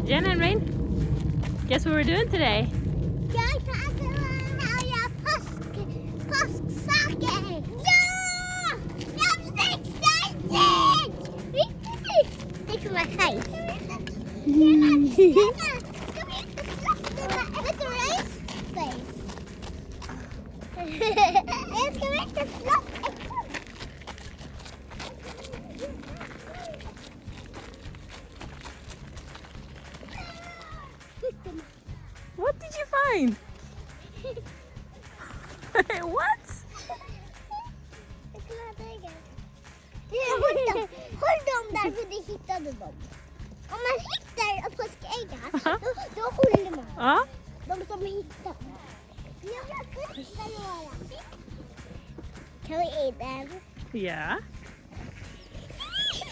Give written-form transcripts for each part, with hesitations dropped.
Jiyana and Rain, guess what we're doing today? Jag ska göra påsksaker! Ja! Jag är så excited! Look at my face. Look at Ray's face. Jag ska make the fluff. What did you find? What? Håll dem där för du hittade dem. Om man hittar påskäggar, då håller man. Ja. De som hittar. Can we eat them? Yeah.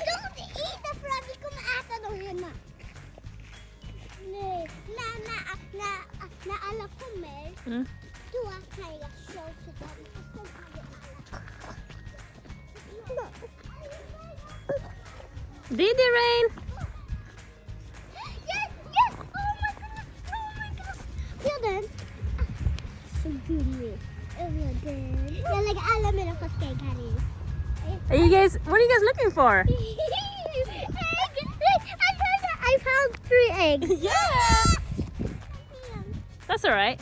Don't eat them för att vi kommer äta dem hemma. Nej, när alla kommer, då kan jag show till dem. Did it rain? Yes, yes! Oh my goodness! Se den! Så gullig. Jag lägger alla mina påskägg här i. What are you guys looking for? I found 3 eggs. Yeah! That's all right.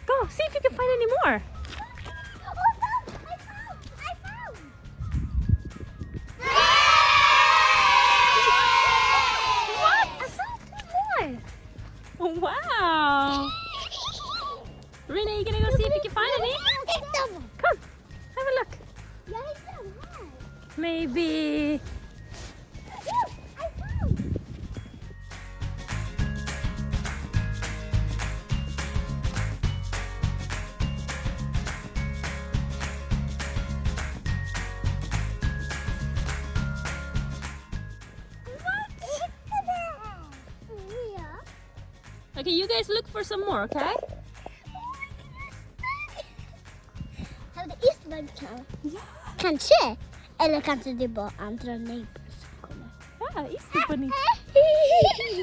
Go, see if you can find any more. I found! What? I found 2 more. Wow! Rain, are you gonna go see if you can find any? Come, have a look. Jag hittade dem här. Maybe. I found! Okay, you guys look for some more, okay? Har det Easterberg kanske? Eller kanske det är bara andra neighbors som kommer. Yeah, Easter bunny.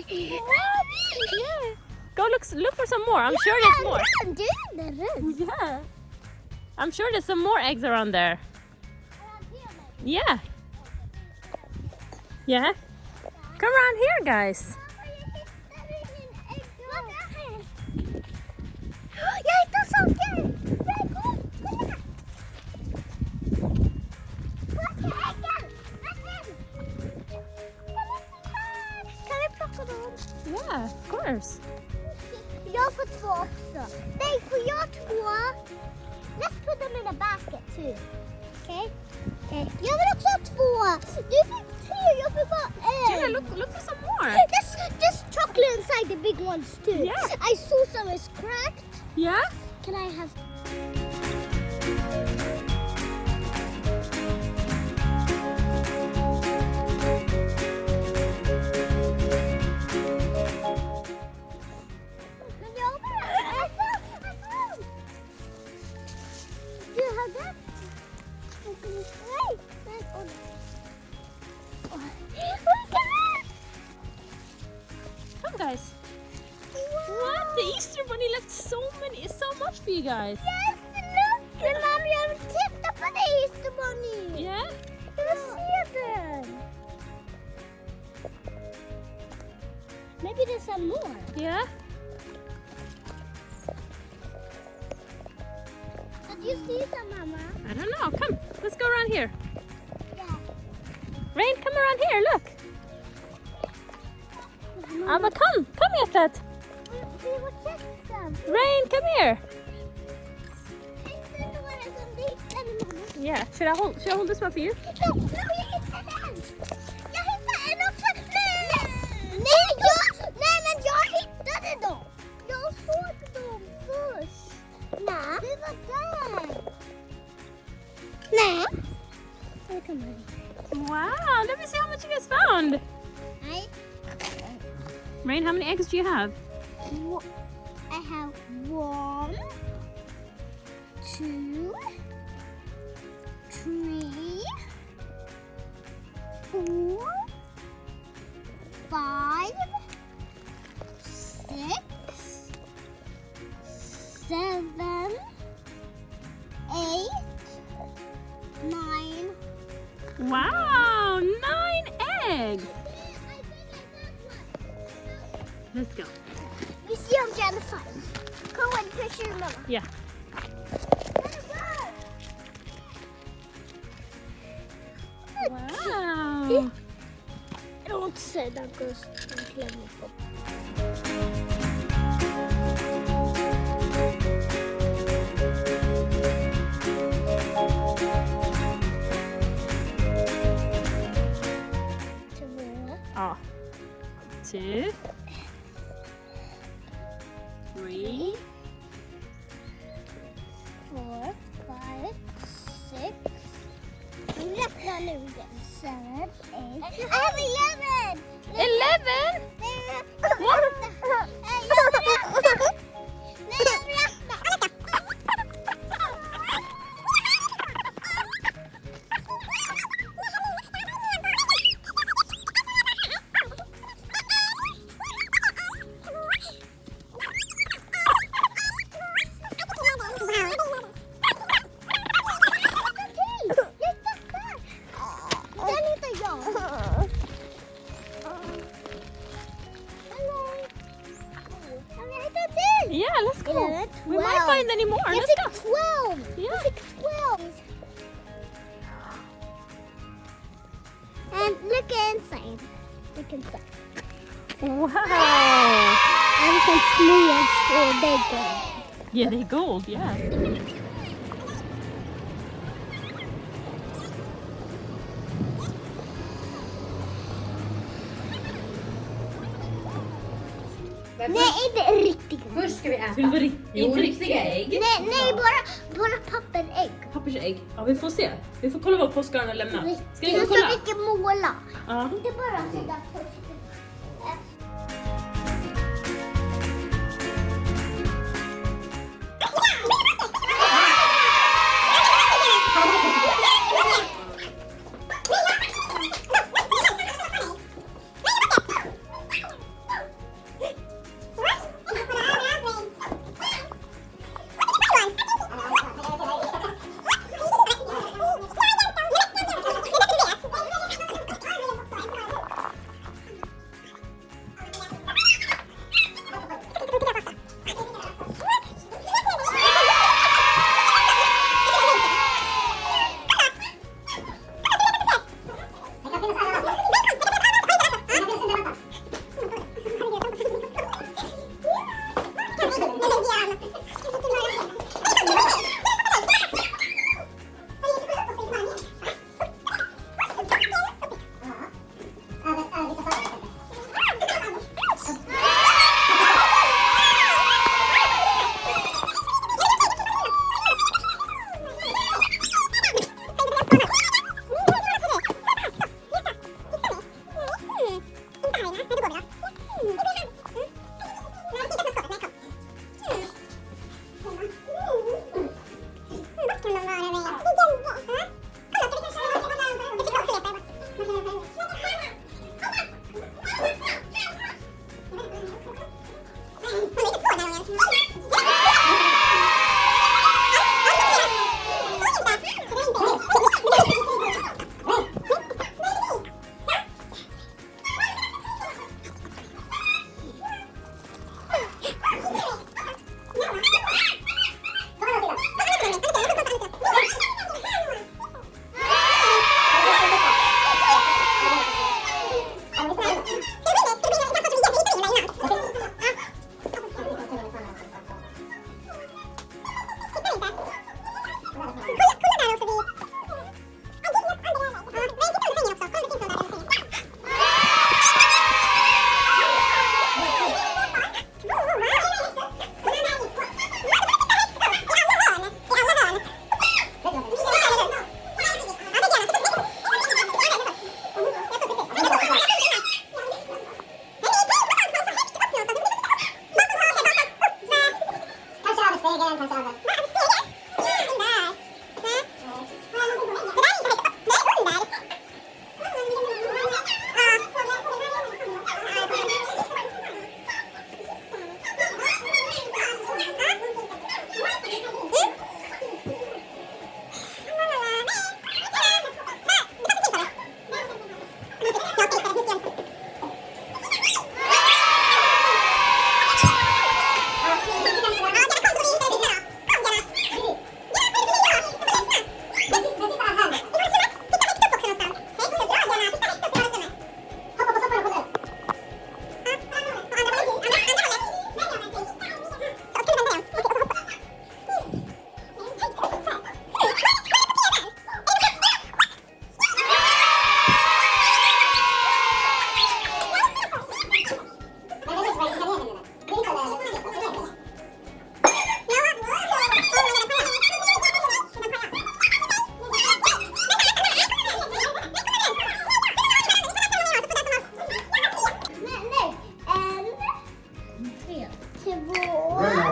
Yeah. Go look for some more. I'm sure there's more. Yeah. I'm sure there's some more eggs around there. Yeah. Yeah. Come around here, guys. Jag hittar saker! Kan vi plocka dem? Yeah, of course. Jag får 2 också. Nej, får jag 2? Let's put them in a basket too. Okay? Jag vill också ha 2. Du fick 3, jag fick bara 1. Yeah, look for some more. There's chocolate inside the big ones too. Yeah. I saw some is cracked. Yeah? Can I have... Do you have that? Come, guys. What? The Easter bunny left so much for you guys. Yes, look! Men mamma, jag vill titta på det Easter bunny. Yeah? Jag vill se den. Maybe there's some more. Yeah? Did you see some, Mama? I don't know. Come, let's go around here. Yeah. Rain, come around here. Look. Abba, come get that. We will check some. Rain, come here. Yeah. Should I hold this one for you? No, jag hittade den. Jag hittade en också. Nej, men jag hittade dem. Jag såg dem först. Nej. Det var där. Nej. Wow, let me see how much you guys found. Nej. Rain, how many eggs do you have? I have 1, 2, 3, 4, 5, 7, 8, 9. Wow, 9 eggs. Let's go. You see, I'm trying to find. Go and push your mama. Yeah. Wow. Don't say that because I'm clever. Oh. 2, 3, 4, 5, 6. I'm not gonna get 7, 8. I have 11. 11? Yeah, let's go. 11, We might find any more. I Let's think go. 12. Yeah. I think 12. And look inside. Look inside. Wow. And some smooth and they go. Yeah, they gold, yeah. Nej, inte riktiga. Först ska vi äta. Ska vi Inte riktiga ägg. Nej, bara papperägg. Pappersägg. Ja, vi får se. Vi får kolla vad påskarna lämnar. Ska vi gå Det och är så kolla? mycket måla. Ja. Inte bara sådär först.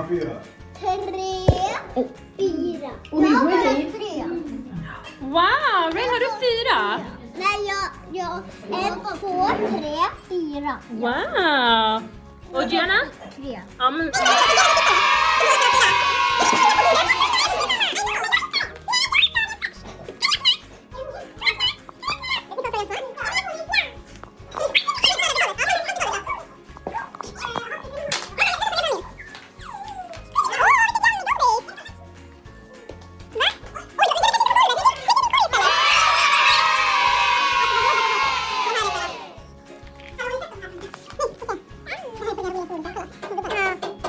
Tre, fyra. Och vi går Jag dit. har 3. Wow, Rain har du 4? Nej, jag 1, 2, 3, 4. Wow. Och Jiyana? 3. Ja, men... Ready?